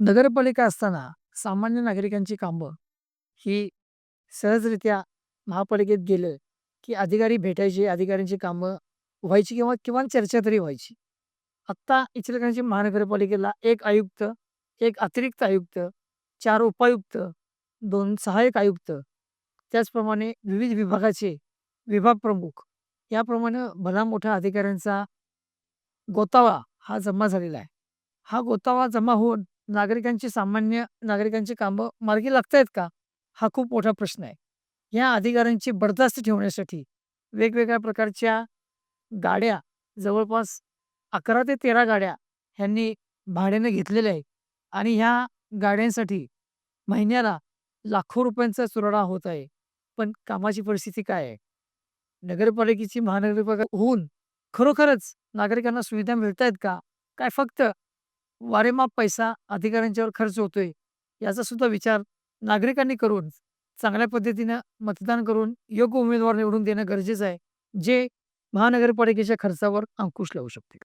नगरपालिका असताना सामान्य नागरिकांची कामं ही सहजरित्या महापालिकेत गेलं, की अधिकारी भेटायचे, अधिकाऱ्यांची कामं व्हायची किंवा किमान चर्चा तरी व्हायची. आत्ता इचलकरंजी महानगरपालिकेला 1 आयुक्त, 1 अतिरिक्त आयुक्त, 4 उपायुक्त, 2 सहाय्यक आयुक्त, त्याचप्रमाणे विविध विभागाचे विभाग प्रमुख याप्रमाणे भला मोठ्या अधिकाऱ्यांचा गोतावळा हा जमा झालेला आहे. हा गोतावळा जमा होऊन सामान्य नागरिकांची कामं मार्गी लागतायत का? हा खूप मोठा प्रश्न आहे. या अधिकाऱ्यांची बडदास्त ठेवण्यासाठी वेगवेगळ्या प्रकारच्या गाड्या जवळपास 11 ते 13 गाड्या ह्यांनी भाड्याने घेतलेल्या आहेत आणि ह्या गाड्यांसाठी महिन्याला लाखो रुपयांचा चुराडा होत आहे. पण कामाची परिस्थिती काय आहे? नगरपालिकेची महानगरपालिका होऊन खरोखरच नागरिकांना सुविधा मिळतायत का? काय फक्त वारेमाप पैसा अधिकाऱ्यांच्यावर खर्च होतोय, याचा सुद्धा विचार नागरिकांनी करून चांगल्या पद्धतीनं मतदान करून योग्य उमेदवार निवडून देणं गरजेचं आहे, जे महानगरपालिकेच्या खर्चावर अंकुश लावू शकतील.